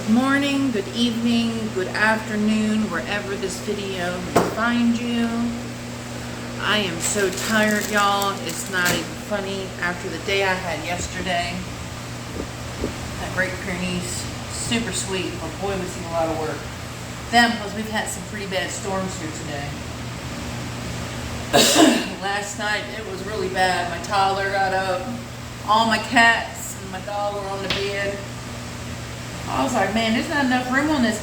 Good morning, good evening, good afternoon, wherever this video may find you. I am so tired, y'all. It's not even funny after the day I had yesterday. That Great Pyrenees, super sweet, but boy, was he a lot of work. Then, plus we've had some pretty bad storms here today. Last night, it was really bad. My toddler got up. All my cats and my dog were on the bed. I was like, man, there's not enough room on this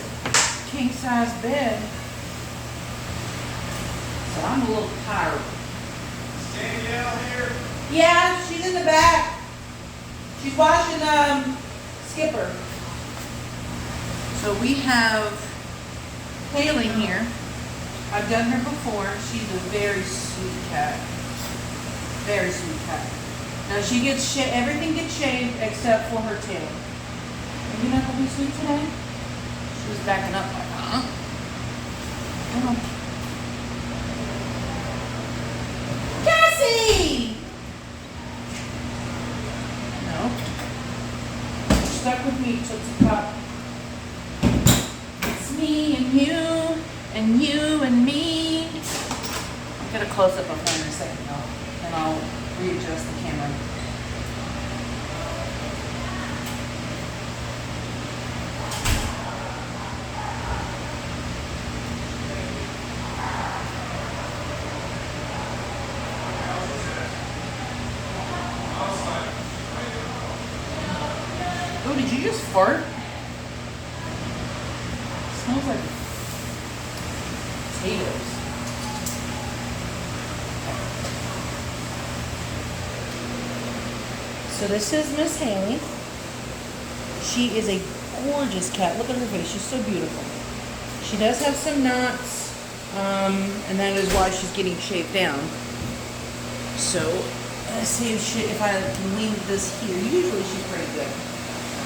king-size bed. So I'm a little tired. Is Danielle here? Yeah, she's in the back. She's watching Skipper. So we have Haileigh here. I've done her before. She's a very sweet cat. Very sweet cat. Now she gets everything gets shaved except for her tail. Are you not going to be sweet today? She was backing up like, huh? Come on. Cassie! No. You're stuck with me till it's a cup. It's me and you and you and me. I'll get a close-up of her in a second, though, and I'll readjust the camera. Oh, did you just fart? Smells like potatoes. So this is Miss Haileigh. She is a gorgeous cat. Look at her face. She's so beautiful. She does have some knots, and that is why she's getting shaved down. So let's see if I can leave this here. Usually she's pretty good.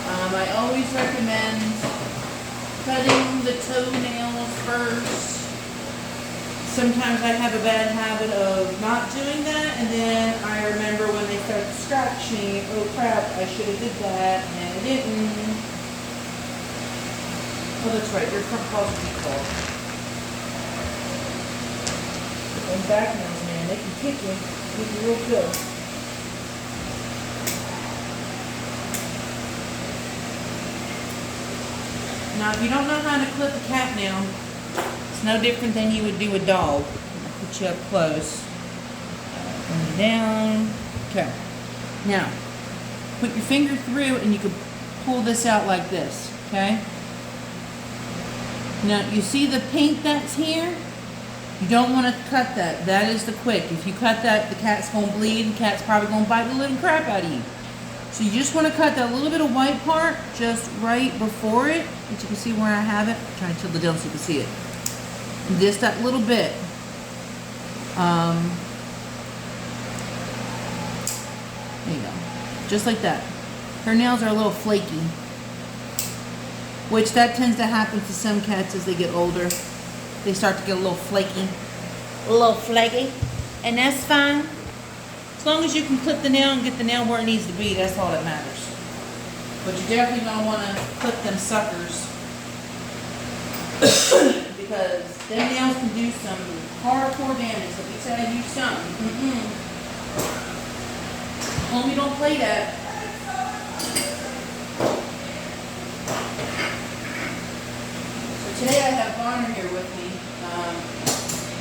I always recommend cutting the toenails first. Sometimes I have a bad habit of not doing that, and then I remember when they start scratching, oh crap, I should have did that, and I didn't. Oh, that's right, your front paws will be cold. And back nails, man, they can kick you real good. Now, if you don't know how to clip a cat nail, it's no different than you would do a dog. I'll put you up close. Bring you down. Okay. Now, put your finger through and you can pull this out like this. Okay? Now, you see the pink that's here? You don't want to cut that. That is the quick. If you cut that, the cat's going to bleed. The cat's probably going to bite the living crap out of you. So you just want to cut that little bit of white part just right before it. That you can see where I have it. I'm trying to tilt it down so you can see it. And just that little bit. There you go. Just like that. Her nails are a little flaky. Which that tends to happen to some cats as they get older. They start to get a little flaky. A little flaky. And that's fine. As long as you can clip the nail and get the nail where it needs to be, that's all that matters. But you definitely don't want to clip them suckers. Because them nails can do some hardcore damage. Let me tell you something. Homie, don't play that. So today I have Bonner here with me.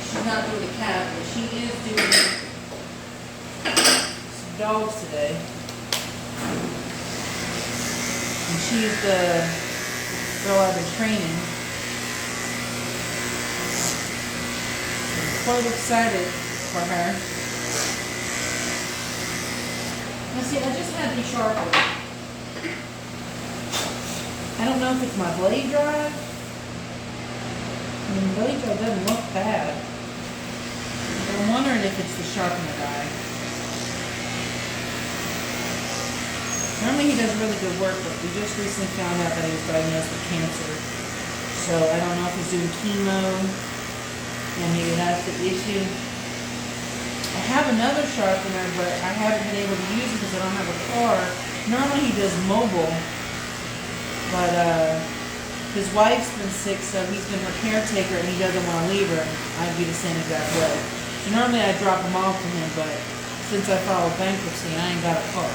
She's not doing the cat, but she is doing dogs today, and she's the girl I've been training. I'm quite excited for her. Now see, I just had these sharpened. I don't know if it's my blade drive. I mean, the blade drive doesn't look bad. But I'm wondering if it's the sharpener guy. Normally he does really good work, but we just recently found out that he was diagnosed with cancer. So I don't know if he's doing chemo, and maybe that's the issue. I have another sharpener, but I haven't been able to use it because I don't have a car. Normally he does mobile, but His wife's been sick, so he's been her caretaker, and he doesn't want to leave her. I'd be the same exact way. So normally I drop him off to him, but since I filed bankruptcy and I ain't got a car,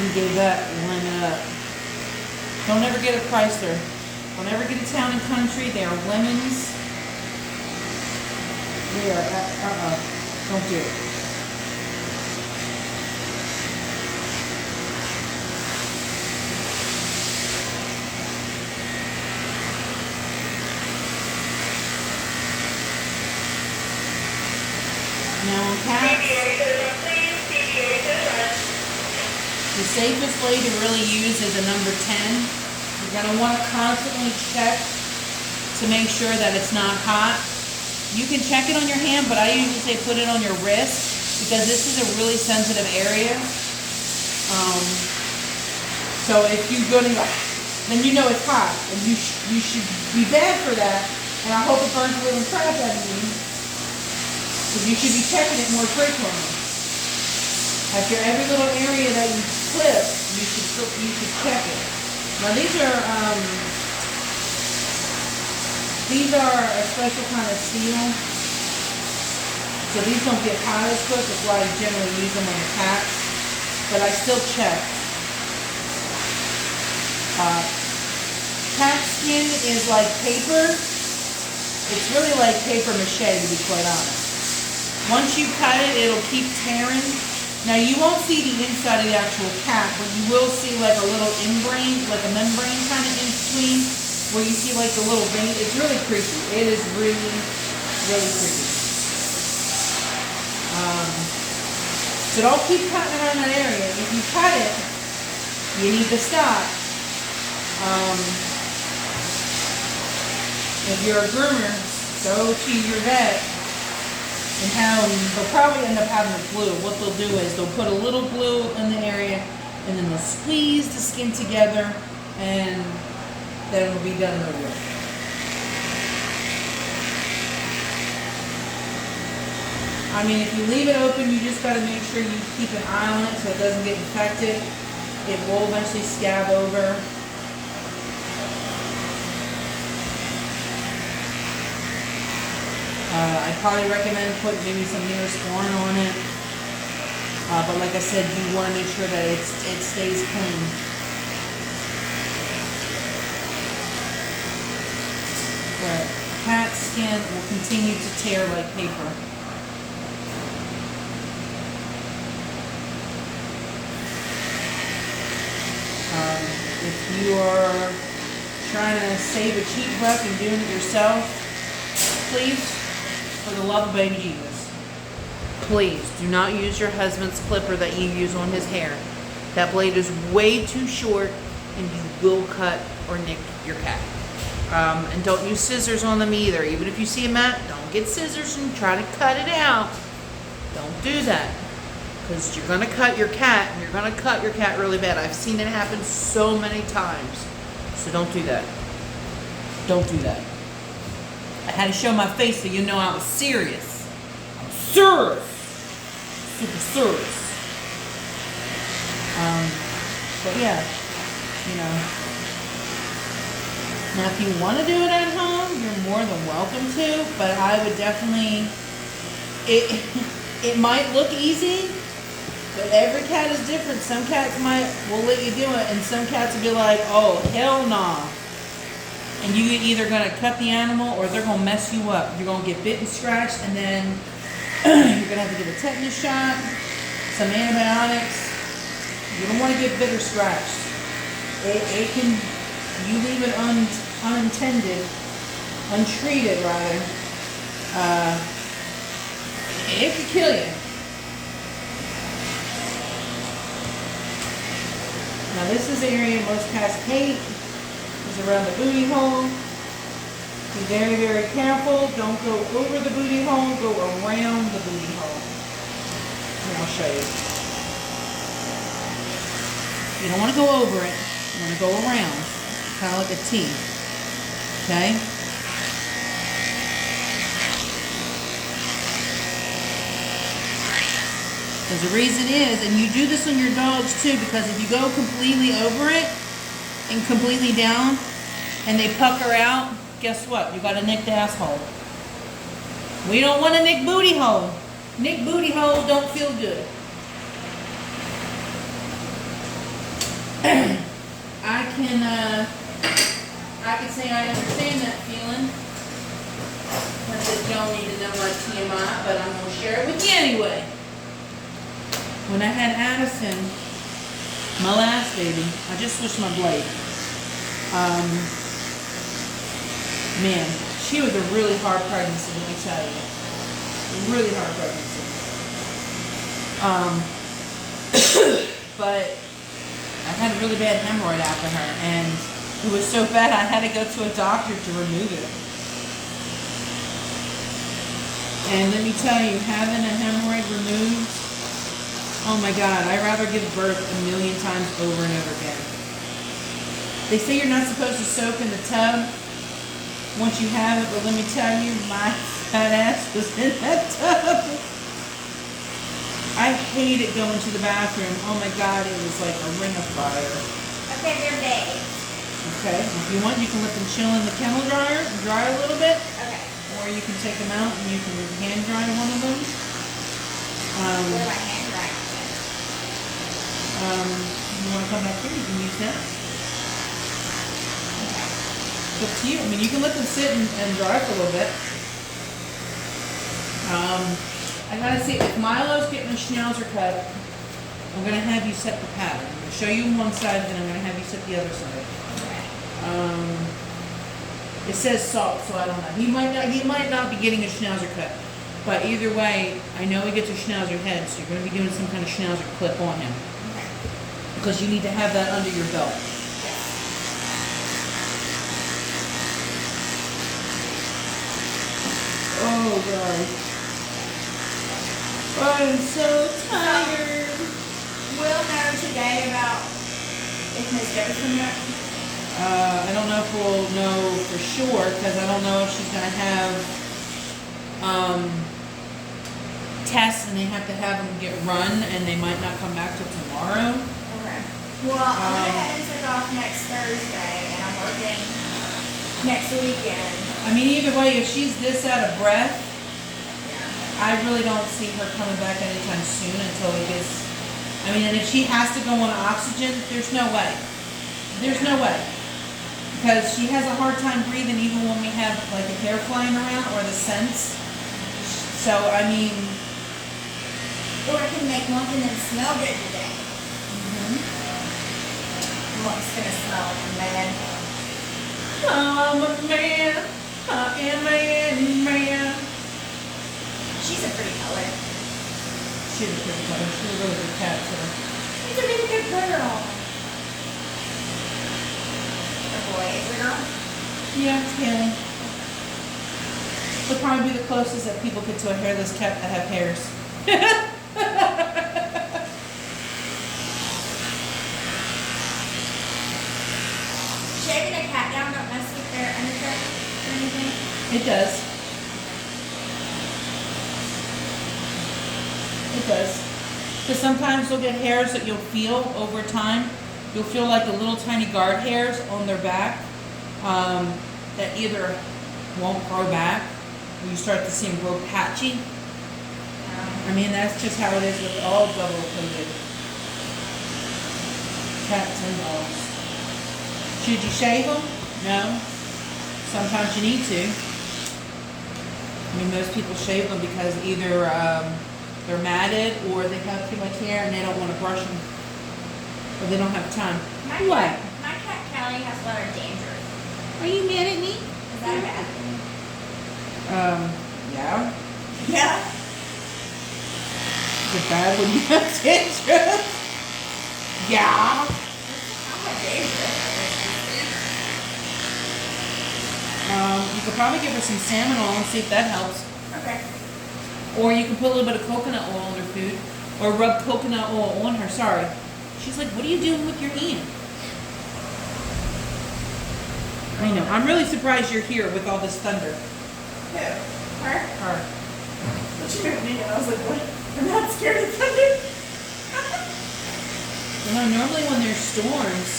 he gave that lemon up. Don't ever get a Chrysler. Don't ever get a Town and Country. They are lemons. They are, don't do it. Now on cats, the safest way to really use is a number 10. You're going to want to constantly check to make sure that it's not hot. You can check it on your hand, but I usually say put it on your wrist because this is a really sensitive area. So if you're going to, then you know it's hot, and you should be bad for that. And I hope it burns the living crap out of you. Because you should be checking it more frequently. After every little area that you clip, you should check it. Now these are a special kind of steel. So these don't get hot as quick. That's why I generally use them on the cats. But I still check. Cat skin is like paper. It's really like paper mache, to be quite honest. Once you cut it, it'll keep tearing. Now you won't see the inside of the actual cat, but you will see like a little membrane, like a membrane kind of in between, where you see like the little vein. It's really creepy. It is really, really creepy. So don't keep cutting around that area. If you cut it, you need to stop. If you're a groomer, go to your vet and they'll probably end up having a glue. What they'll do is they'll put a little glue in the area and then they'll squeeze the skin together and then it'll be done and over with. I mean, if you leave it open, you just got to make sure you keep an eye on it so it doesn't get infected. It will eventually scab over. I probably recommend putting maybe some Neosporin on it. But like I said, you want to make sure that it stays clean. But cat skin will continue to tear like paper. If you are trying to save a cheap buck and doing it yourself, please, for the love of baby Jesus, please do not use your husband's clipper that you use on his hair. That blade is way too short and you will cut or nick your cat. And don't use scissors on them either. Even if you see a mat, don't get scissors and try to cut it out. Don't do that. Because you're going to cut your cat, and you're going to cut your cat really bad. I've seen it happen so many times. So don't do that. Don't do that. I had to show my face so you know I was serious. I'm serious. Super serious. But yeah, you know. Now if you want to do it at home, you're more than welcome to. But I would definitely, it might look easy. But every cat is different. Some cats will let you do it, and some cats will be like, oh, hell nah. And you're either going to cut the animal or they're going to mess you up. You're going to get bit and scratched, and then you're going to have to give a tetanus shot, some antibiotics. You don't want to get bit or scratched. You leave it untended, untreated rather, it could kill you. Now this is the area most cats hate, is around the booty hole. Be very, very careful. Don't go over the booty hole, go around the booty hole. And I'll show you. You don't want to go over it, you want to go around, kind of like a T, okay? Because the reason is, and you do this on your dogs too, because if you go completely over it, and completely down and they pucker out, guess what? You got a nicked asshole. We don't want a nicked booty hole. Nicked booty hole don't feel good. I can say I understand that feeling. I said you don't need to know my TMI, but I'm gonna share it with you anyway. When I had Addison, my last baby, I just switched my blade. Man, she was a really hard pregnancy, let me tell you. Really hard pregnancy. But I had a really bad hemorrhoid after her, and it was so bad I had to go to a doctor to remove it. And let me tell you, having a hemorrhoid removed, oh my God, I'd rather give birth 1,000,000 times over and over again. They say you're not supposed to soak in the tub once you have it, but let me tell you, my fat ass was in that tub. I hated going to the bathroom. Oh my God, it was like a ring of fire. Okay, they're big. Okay, if you want, you can let them chill in the kennel dryer and dry a little bit. Okay. Or you can take them out and you can hand dry one of them. What do I hand dry with? If you want to come back here, you can use that. Okay. It's up to you. I mean, you can let them sit and dry for a little bit. I gotta see, if Milo's getting a schnauzer cut, I'm gonna have you set the pattern. I'm gonna show you one side, then I'm gonna have you set the other side. It says salt, so I don't know. He might not be getting a schnauzer cut, but either way, I know he gets a schnauzer head, so you're gonna be doing some kind of schnauzer clip on him, Okay. because you need to have that under your belt. Oh God, I'm so tired. We'll know today about if Miss Joe's coming up. I don't know if we'll know for sure, because I don't know if she's going to have tests and they have to have them get run and they might not come back till tomorrow. Okay. Well, I'm going to head and take off next Thursday and I'm working next weekend. I mean, either way, if she's this out of breath, I really don't see her coming back anytime soon until it gets, I mean, and if she has to go on oxygen, there's no way. There's no way. Because she has a hard time breathing even when we have like the hair flying around or the scents. So, I mean. Or I can make one and then smell good today. What's going to smell like a man? I'm a man. I am a man. She's a pretty color. She's a pretty color. She's a really good cat, too. She's a really good girl. A boy, is a girl? Yeah, it's Haley. She'll probably be the closest that people get to a hairless cat that have hairs. Shaving a cat down don't mess with their undercut or anything? It does. It does. Because sometimes they'll get hairs that you'll feel over time. You'll feel like the little tiny guard hairs on their back that either won't grow back or you start to see them grow patchy. I mean, that's just how it is with all double-coated cats and dogs. Should you shave them? No. Sometimes you need to. I mean, most people shave them because either they're matted or they have too much hair and they don't want to brush them. Or they don't have time. What? My cat Callie has a lot of dandruff. Are you mad at me? Is that a bad thing? Yeah. Yeah. Is it bad when you have dandruff? Yeah. I have dandruff. You could probably give her some salmon oil and see if that helps. Okay. Or you can put a little bit of coconut oil on her food. Or rub coconut oil on her, sorry. She's like, what are you doing with your hand? I know. I'm really surprised you're here with all this thunder. Who? Her? Her. But she moved me and I was like, what? I'm not scared of thunder. You know, normally when there's storms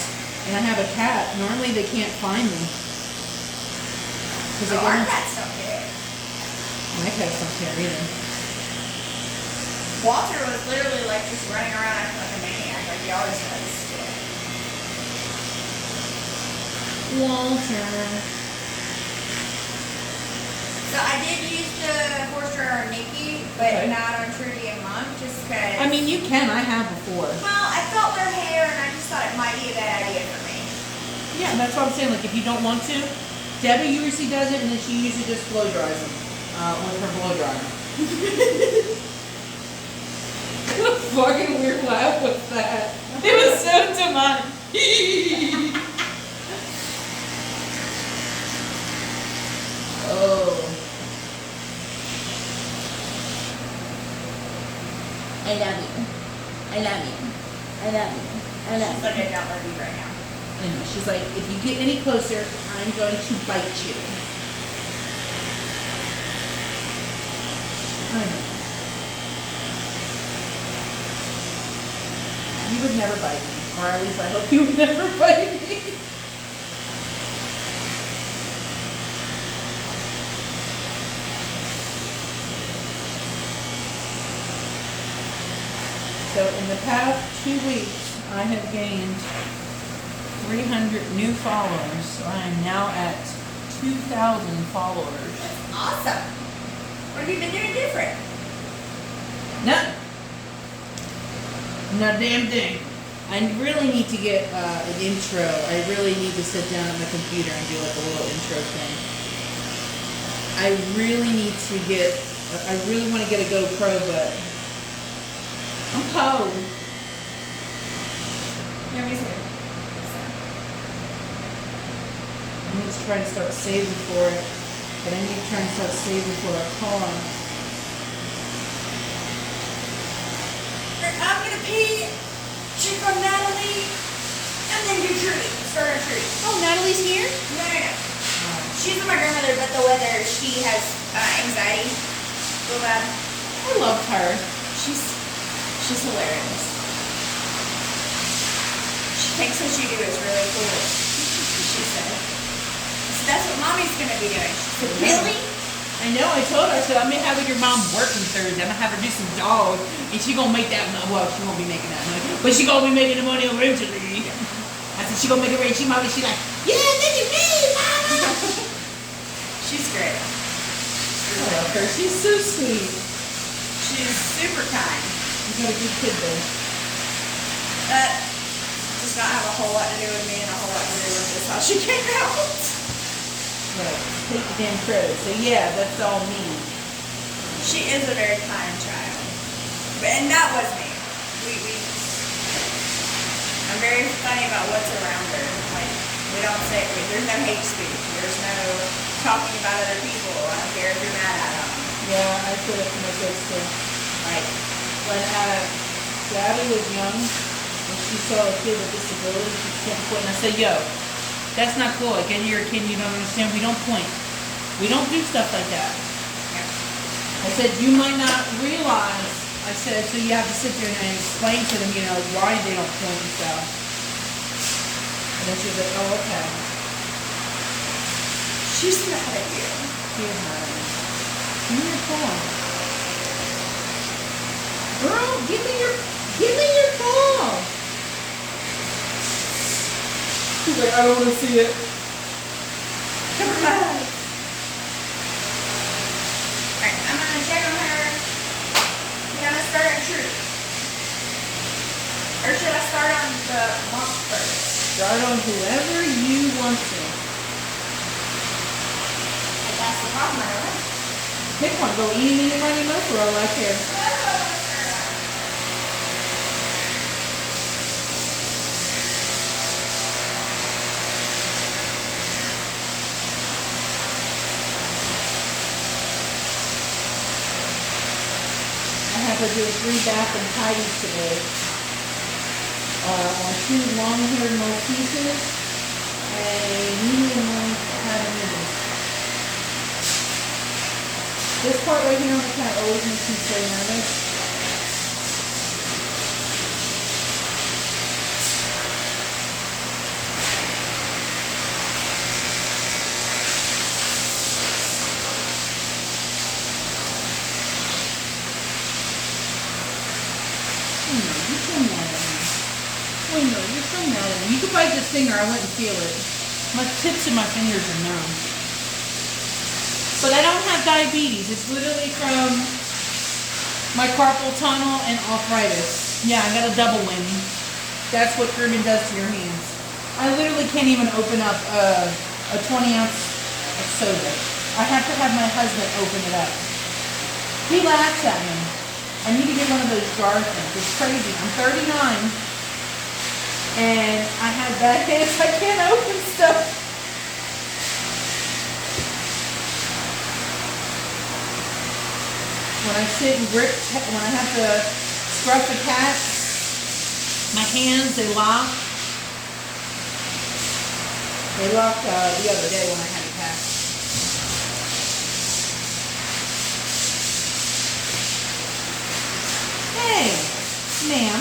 and and I have a cat, normally they can't find me. Oh, our cats don't care. My cats don't care either. Walter was literally like just running around acting like a maniac, like he always does. Walter. So I did use the horse dryer on Nikki, but Okay. not on Trudy and Monk, just because. I mean, you can. I have before. Well, I felt their hair, and I just thought it might be a bad idea for me. Yeah, that's what I'm saying. Like, if you don't want to, Debbie usually does it, and then she usually just blow dries them with her blow dryer. What a fucking weird laugh was that? It was so demonic. Oh. I love you. I love you. I love you. I love She's you. like, I don't love you right now. I know. She's like, if you get any closer, I'm going to bite you. I know. You would never bite me. Or at least I hope you would never bite me. So in the past 2 weeks, I have gained 300 new followers. So I am now at 2,000 followers. Awesome. What have you been doing different? Nothing. Not a damn thing. I really need to get an intro. I really need to sit down at my computer and do like a little intro thing. I really need to get, I really want to get a GoPro, but I'm cold. Yeah, me too. I need to try to start saving for it, but I need to try and start saving for a car. I'm gonna pee, check on Natalie, and then do Trudy. Start on Trudy. Oh, Natalie's here? No. She's with my grandmother, but the weather, she has anxiety. Real bad. I loved her. She's hilarious. She thinks what you do is really cool. She said. So that's what mommy's gonna be doing. She said, really? I know, I told her, I said, I'm gonna have your mom working Thursday. I'm gonna have her do some dogs, and she gonna make that money. Well, she won't be making that money, but she gonna be making the money eventually. I said, she gonna make it right. She's like, yeah, look at me, mama. She's great. I love her. She's so sweet. She's super kind. You got a good kid though. That does not have a whole lot to do with me and a whole lot to do with this how she came out. Right. Take the damn credit. So yeah, that's all me. She is a very kind child. And that was me. I'm very funny about what's around her. Like, we don't say, there's no hate speech. There's no talking about other people. I don't care if you're mad at them. Yeah, I feel it for my kids too. Like, when Gabby was young, and she saw a kid with disability, she kept pointing. I said, yo, that's not cool. Like, you're a kid, you don't understand. We don't point. We don't do stuff like that. I said, you might not realize. I said, so you have to sit there and explain to them, you know, why they don't point and stuff. And then she was like, oh, okay. She's mad at you. She is mad at me. Give me your phone. Girl, give me your phone. She's like, I don't want to see it. Come on. Alright, I'm gonna check on her. I'm gonna start on Trudy. Or should I start on the monk first? Start on whoever you want to. Like, that's the problem, I don't know. Pick one. Go eeny, meeny, miny, moe, or all I care. I have her do 3 bath and tidies today. On 2 long-haired Malteses and a medium one Havanese. This part right here on the cat always makes me so nervous. bite this finger, I wouldn't feel it. My tips of my fingers are numb. But I don't have diabetes. It's literally from my carpal tunnel and arthritis. Yeah, I got a double whammy. That's what grooming does to your hands. I literally can't even open up a 20 ounce of soda. I have to have my husband open it up. He laughs at me. I need to get one of those jar things. It's crazy. I'm 39 and I have bad hands. I can't open stuff. When I sit and grip, when I have to scruff the cat, my hands, they lock. They locked the other day when I had a cat. Hey, ma'am.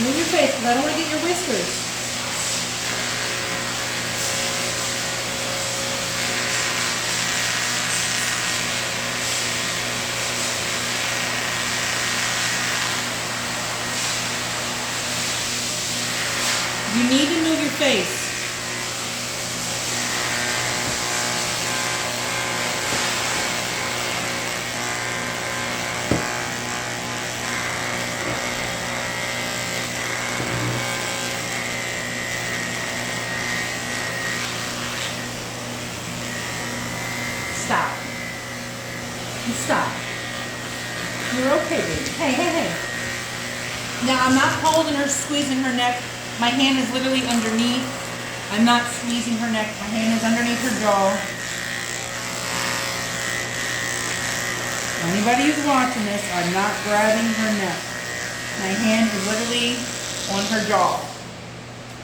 Move your face because I don't want to get your whiskers. You need to move your face. Stop. Stop. You're okay, baby. Hey, hey, hey. Now, I'm not holding her, squeezing her neck. My hand is literally underneath. I'm not squeezing her neck. My hand is underneath her jaw. Anybody who's watching this, I'm not grabbing her neck. My hand is literally on her jaw.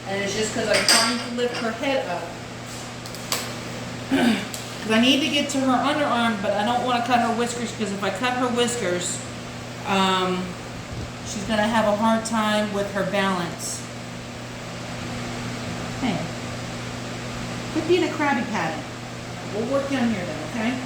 And it's just because I'm trying to lift her head up. Because I need to get to her underarm, but I don't want to cut her whiskers, because if I cut her whiskers, she's going to have a hard time with her balance. Hey, quit being a Krabby Patty. We'll work down here then, okay?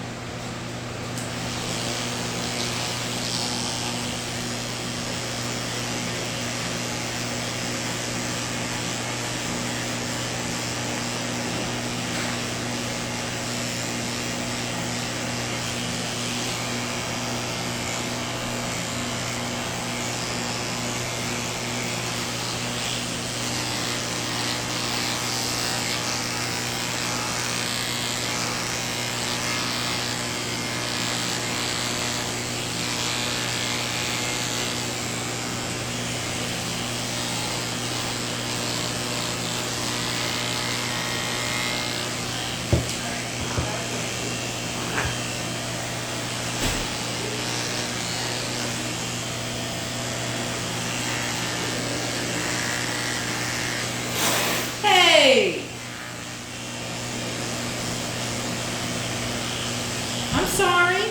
Hey! I'm sorry.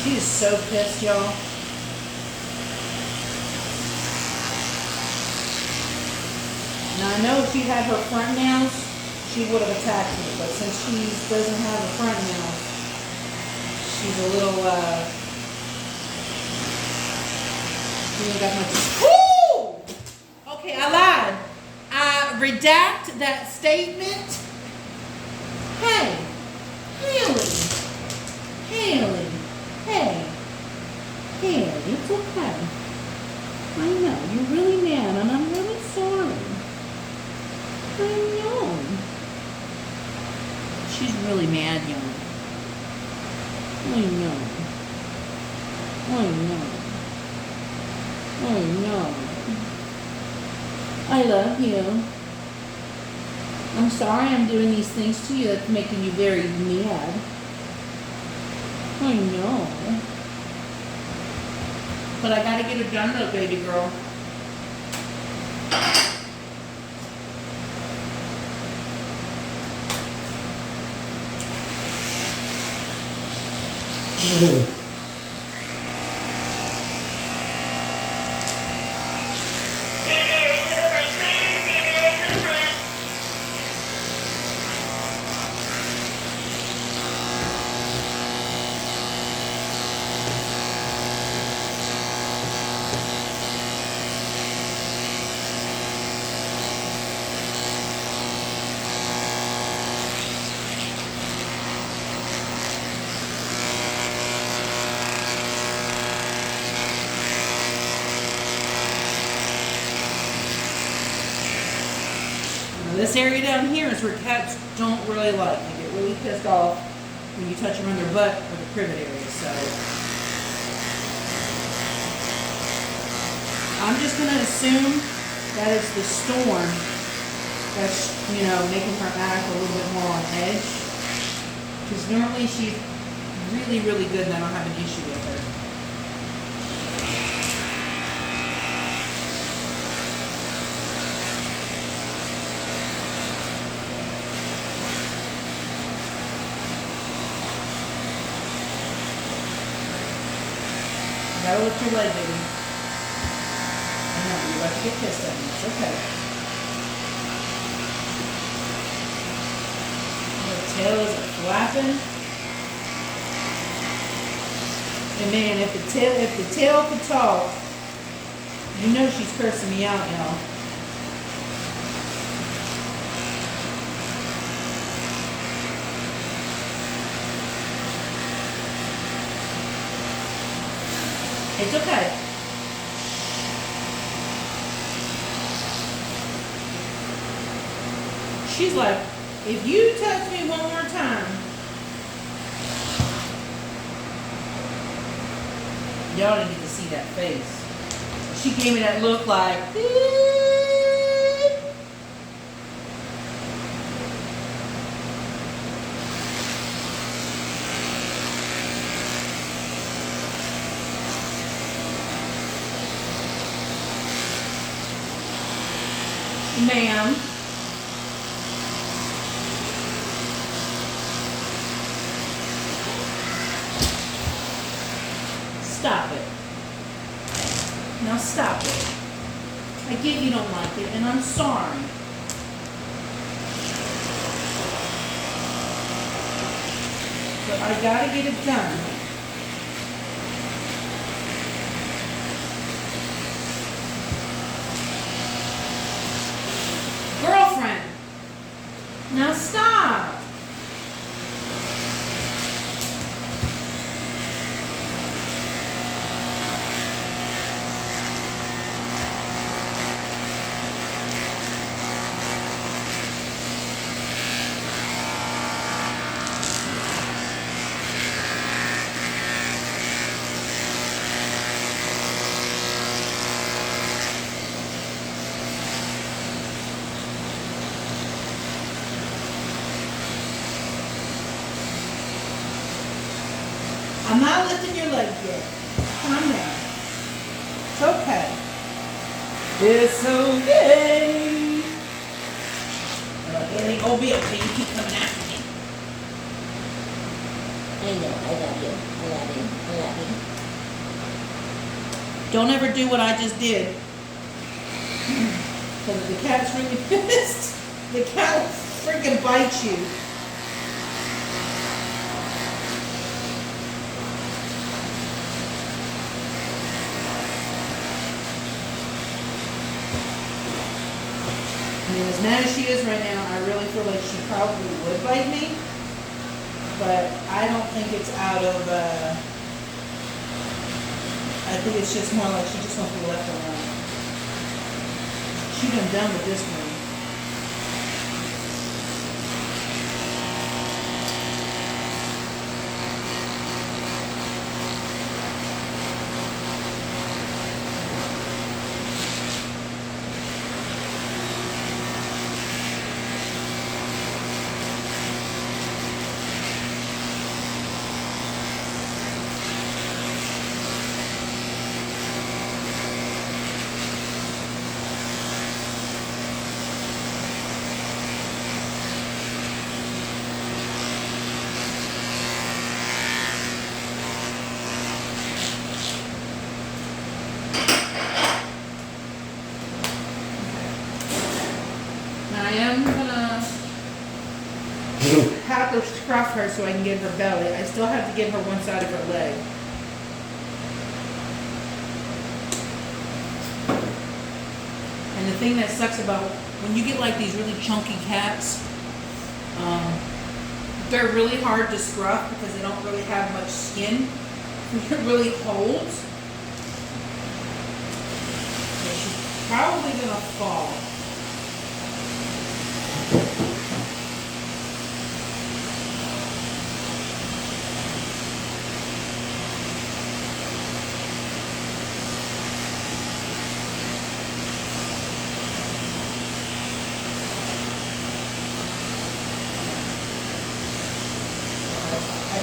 She is so pissed, y'all. Now I know if she had her front nails, she would have attacked me, but since she doesn't have her front nails, she's a little, she ain't got much. Woo! Okay, I lied. I redact that statement. Hey, Haileigh. Haileigh. Hey. Haileigh, it's okay. I know, you're really mad, and I'm really sorry. I know. She's really mad, y'all. I know. I know. I know. I love you. I'm sorry I'm doing these things to you that's making you very mad. I know. But I gotta get it done though, baby girl. this area down here is where cats don't really like. They get really pissed off when you touch them on their butt or the privet area. So I'm just going to assume that it's the storm that's, you know, making her act a little bit more on edge. Because normally she's really, really good and I don't have an issue with her. Gotta lift your leg, baby. I know, you're about to get pissed at me. It's okay. The tail is flapping. And man, if the tail could talk, you know she's cursing me out, y'all. It's okay. She's like, if you touch me one more time, y'all didn't get to see that face. She gave me that look like, ma'am. Stop it. Now stop it. I get you don't like it, and I'm sorry. But I gotta get it done. Girlfriend, now stop. I'm not lifting your leg yet. Calm down. It's okay. It's okay. Oh, be okay. You keep coming after me. I know. I love you. I love you. I love you. Don't ever do what I just did. Because the cat's really pissed. The cat will freaking bite you. I mean, as mad as she is right now, I really feel like she probably would bite me, but I don't think it's out of, I think it's just more like she just wants to be left alone. She done with this one. I am gonna have to scruff her so I can get her belly. I still have to get her one side of her leg. And the thing that sucks about when you get like these really chunky cats, they're really hard to scruff because they don't really have much skin. It really holds. So she's probably gonna fall. I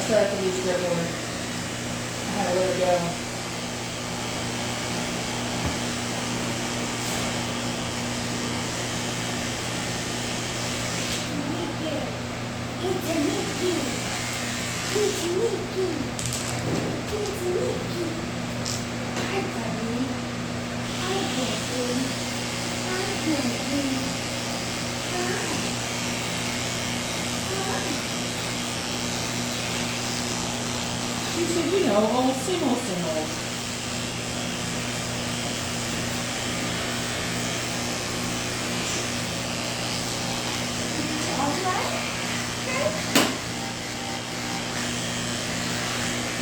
still have to use scribbler. I had to let it go. She said, you know, old sing-old.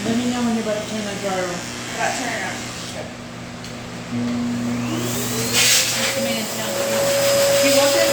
Let me know when you're about to turn that dryer on. About turn it on. What's the man telling you? He wants it?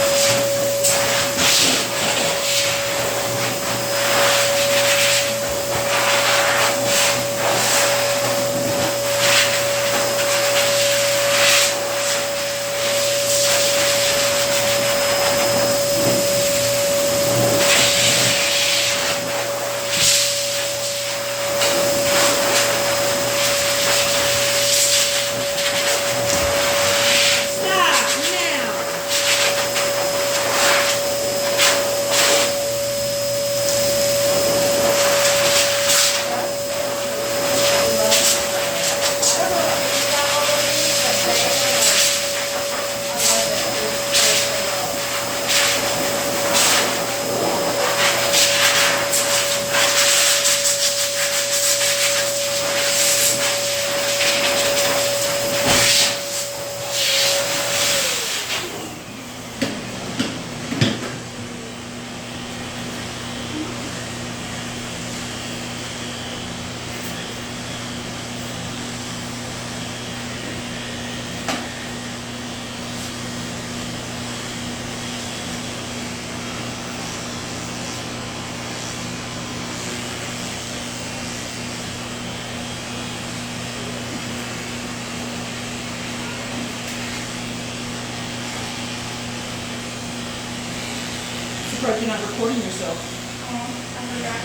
Surprised you're not recording yourself. Oh, I forgot.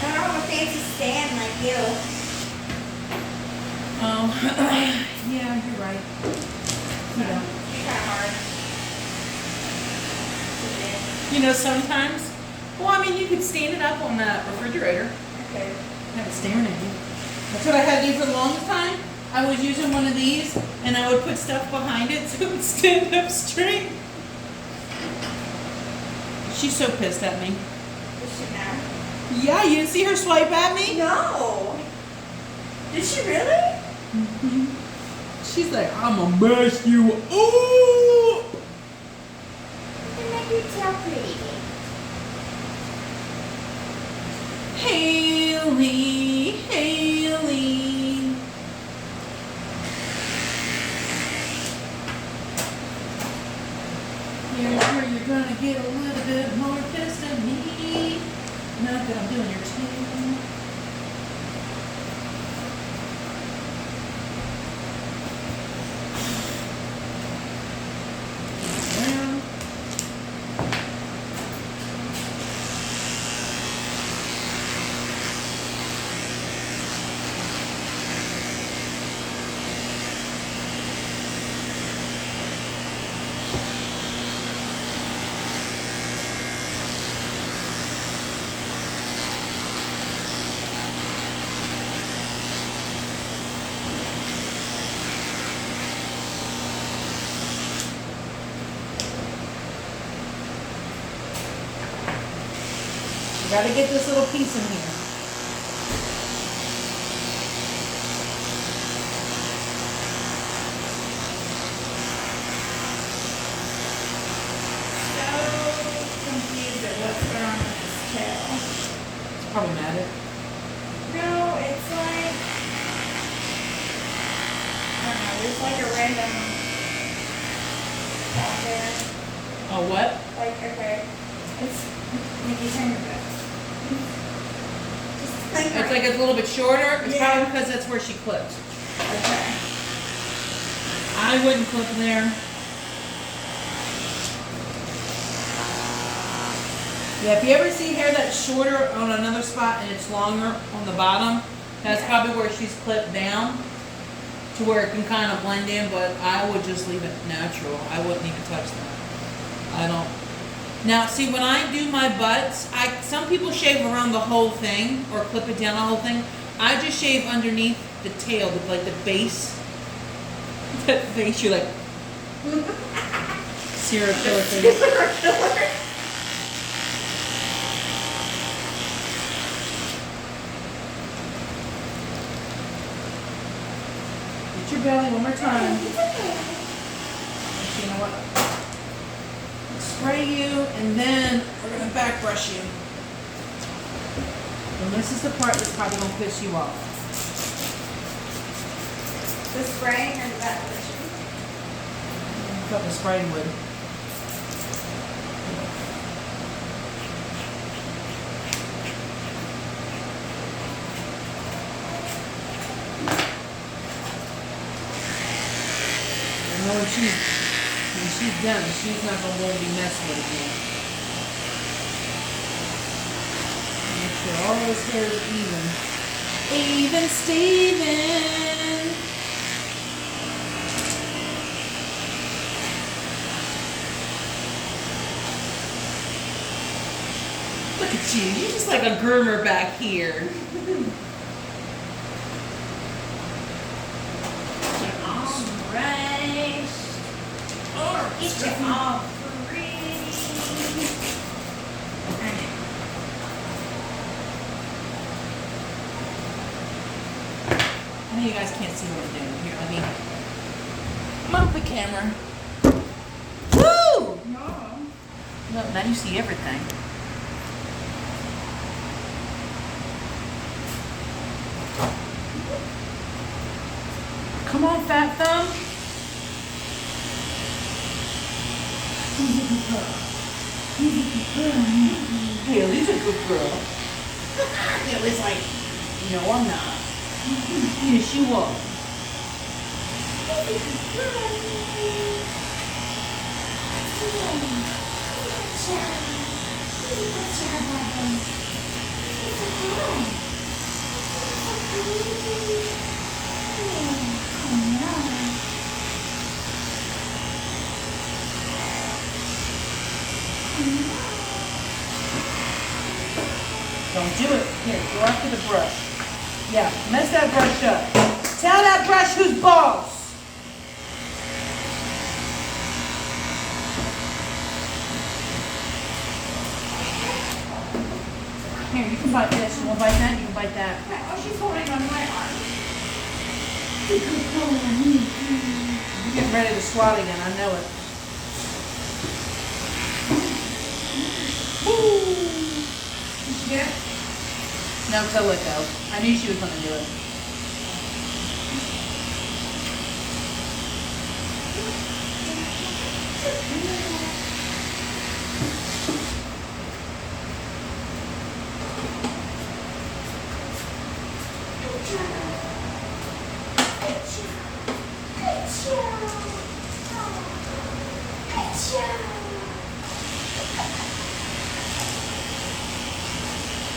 I don't have a fancy stand like you. Oh, yeah, you're right. You know. It's kind of hard. You know, sometimes, well, I mean, you could stand it up on that refrigerator. Okay. Have it staring at you. That's what I had to do for the longest time. I was using one of these, and I would put stuff behind it so it would stand up straight. She's so pissed at me. Is she now? Yeah, you didn't see her swipe at me? No. Did she really? She's like, I'm gonna mess you up. They make you tell pretty. Haileigh, Haileigh. Here's where you're gonna get a little bit more pissed at me. Not that I'm doing your tail. Around. Gotta get this little piece in here. So confused at what's going on with this tail. It's problematic. No, it's like, I don't know, there's like a random out there. Oh, what? Like, okay, it's, Nikki, turn your back. Just like It's like it's a little bit shorter. It's Yeah. probably because that's where she clipped. Okay. I wouldn't clip there. Yeah, if you ever see hair that's shorter on another spot and it's longer on the bottom, that's Yeah. probably where she's clipped down to where it can kind of blend in, but I would just leave it natural. I wouldn't even touch that. I don't. Now, see, when I do my butts, some people shave around the whole thing or clip it down the whole thing. I just shave underneath the tail, like the base. That face, you're like, serial killer face. Get your belly one more time. You know what? Spray you, and then we're gonna back brush you. And this is the part that's probably gonna piss you off. The spraying or the back brushing? I thought the spraying would. I know when she's done, she's not gonna want to be messed with again. Make sure all those hairs are even. Even Steven. Look at you. You're just like a groomer back here. Alright. Get you all pretty. I know you guys can't see what I'm doing here. I'm up the camera. Woo! No. Look, now you see everything. Come on, fat thumb. Haley's a good girl. Haley's like, no, I'm not. Yes, you are. Don't do it. Here, go after the brush. Yeah, mess that brush up. Tell that brush who's boss. Here, you can bite this. You want to bite that? You can bite that. Oh, she's holding on my arm. You're getting ready to swat again. I know it. Did she get it? No, because I let go. I knew she was going to do it.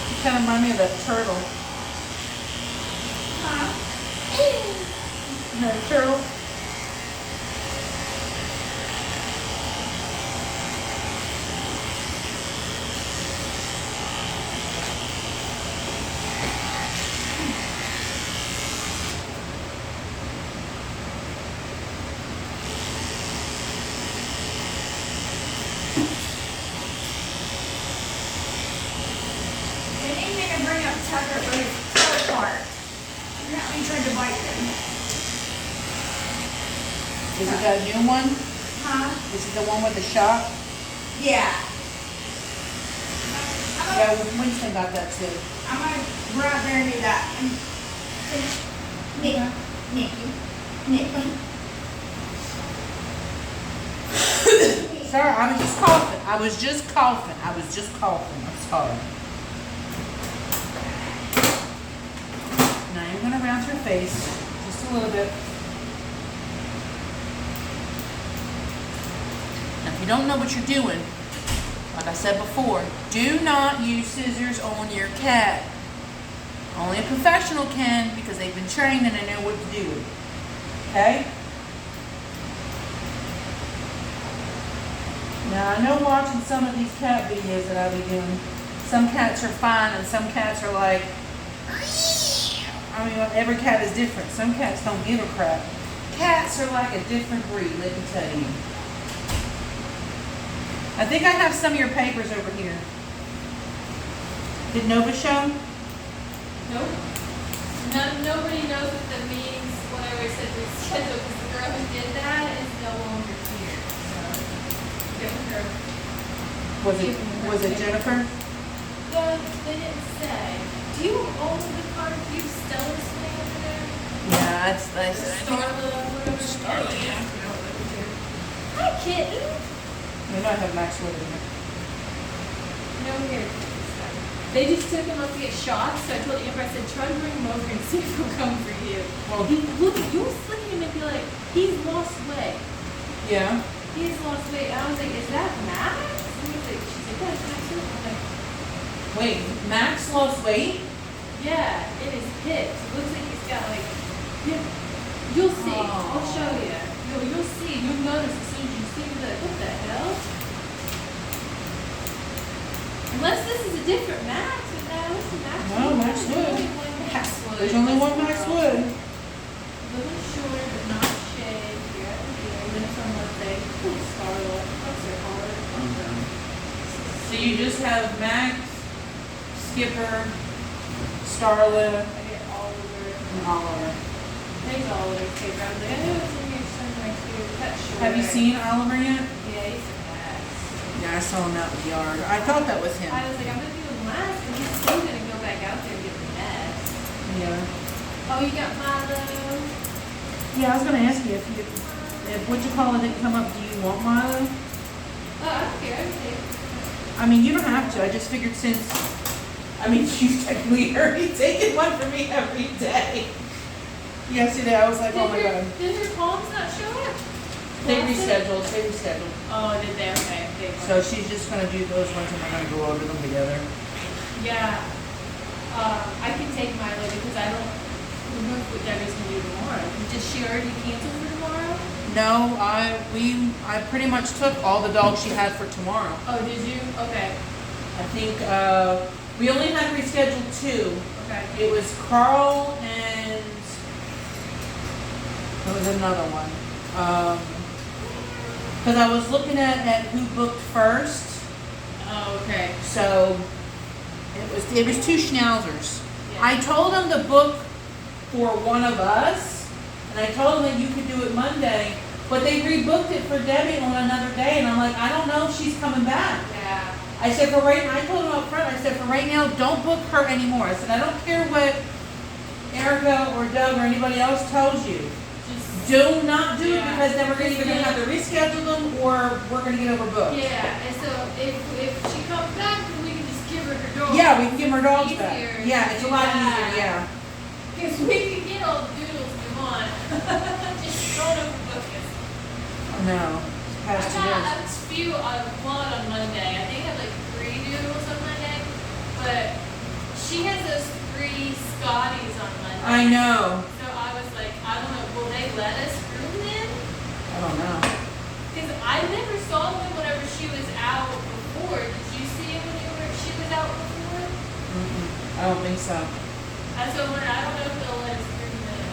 You kind of remind me of that turtle. Huh? No, turtle. They need me to bring up Tucker for his toe part. Apparently he tried to bite them. Is it that new one? Huh? Is it the one with the shop? Yeah. Yeah, Winston got that too. I'm gonna run out there and do that. Nikki. So sorry. I was just coughing. I was just coughing. I'm sorry. Now I'm gonna round her face just a little bit. Now, if you don't know what you're doing, like I said before, do not use scissors on your cat. Only a professional can because they've been trained and they know what to do. Okay? Now I know watching some of these cat videos that I'll be doing, some cats are fine and some cats are like, I mean, every cat is different. Some cats don't give a crap. Cats are like a different breed, let me tell you. I think I have some of your papers over here. Did Nova show? Nope. Nobody knows what that means when I always said reschedule because the girl who did that is no longer here. So, different girl. Was it Jennifer? No, they didn't say. Do you own the card? Do you Stella Swing over there? Yeah, it's nice. Starla, whatever. Starla, yeah. Hi, kitten. We might have Max with him. No, here. They just took him up to get shots, so I told Amber, I said, try to bring him over and see if he'll come for you. Well, Look, you'll look at him and be like, he's lost weight. yeah. He's lost weight. I was like, is that Max? And he's like, she's like, that's Max. I'm like, Wait, Max lost weight? yeah, in his hips. It looks like he's got like, yeah. You'll see. Oh. I'll show you. You'll see. You'll notice as soon as you see him, you'll be like, what the hell? Unless this is a different Max. No, this is Max. No, Max There's Wood. only one Max Wood. There's only one Max Wood. A little short, but not shaved. Here at the beard. And then it's on Monday. Little Starla. That's her heart. So you just have Max, Skipper, Starla, I get Oliver. and Oliver. There's Oliver paper. I was like, I know it's in here somewhere too. Cut short. Have you seen Oliver yet? Yeah, he's a mess. Yeah, I saw him out in the yard. I thought that was him. I was like, I'm gonna do him last, and he's still gonna go back out there and get the mess. Yeah. Oh, you got Milo. Yeah, I was gonna ask you if what you call it didn't come up. Do you want Milo? Oh, I don't care. I can take it. I mean, you don't have to. I just figured since, I mean, you technically already taken one for me every day. Yesterday, I was like, oh my god. Did her palms not show up? They Last rescheduled. day? They rescheduled. Oh, did they? Okay. They So she's just gonna do those ones, and we're gonna go over them together. yeah. I can take Milo because I don't know what Debbie's gonna do tomorrow. Did she already cancel for tomorrow? No, I pretty much took all the dogs she had for tomorrow. Oh, did you? Okay. I think we only had rescheduled 2. Okay. It was Carl and there was another one. Because I was looking at who booked first. Oh, okay. So it was 2 schnauzers. Yeah. I told them to book for one of us, and I told them that you could do it Monday, but they rebooked it for Debbie on another day, and I'm like, I don't know if she's coming back. Yeah. I said I told them up front, I said for right now, don't book her anymore. I said, I don't care what Erica or Doug or anybody else tells you. Just Do not do it Yeah. because then we're either gonna have to reschedule them or we're gonna get overbooked. yeah. And so if she comes back, then we can just give her her dog. Yeah, we can give her dogs Easier back. to Yeah, it's a do lot that. easier, yeah. Because we can get all the doodles we want. Just don't overbook us. No, I past 2 got days. a few on one on Monday. I think I had like 3 doodles on Monday. But she has those 3 Scotties on Monday. I know. So I was like, I don't know, will they let us groom them? I don't know. Because I never saw them whenever she was out before. Did you see them when she was out before? I don't think so. I don't know if they'll let us groom them.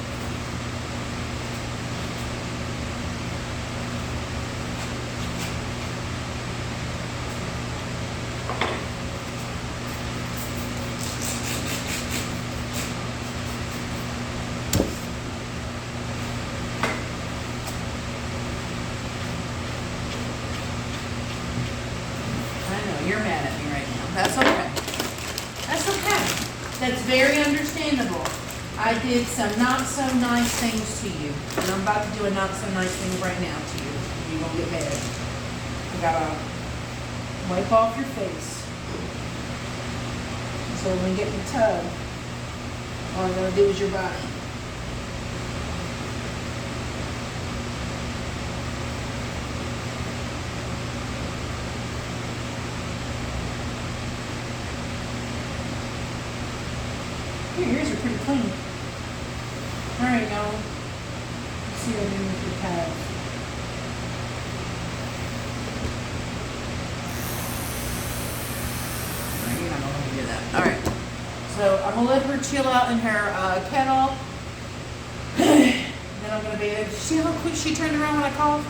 I know, you're mad at me right now. That's okay. That's okay. That's very understandable. I did some not so nice things to you. And I'm about to do a not so nice thing right now to you. You're gonna get mad. gotta wipe off your face. So when we get in the tub, all I'm gonna do is your body. Your ears are pretty clean. Alright, y'all. Let's see what I do with your calves. You're not gonna let me do that. Alright. So I'm gonna let her chill out in her kennel. Then I'm gonna be able to see how quick she turned around when I called.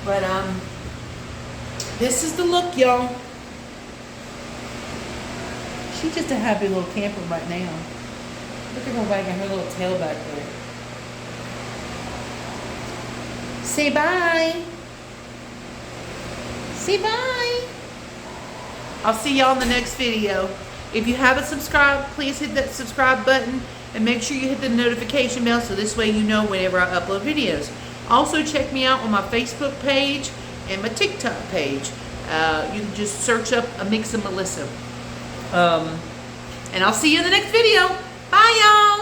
But this is the look, y'all. She's just a happy little camper right now. Look at her wagging her little tail back there. Say bye. Say bye. I'll see y'all in the next video. If you haven't subscribed, please hit that subscribe button and make sure you hit the notification bell so this way you know whenever I upload videos. Also check me out on my Facebook page and my TikTok page. You can just search up A Mix of Melissa. And I'll see you in the next video. Bye, y'all.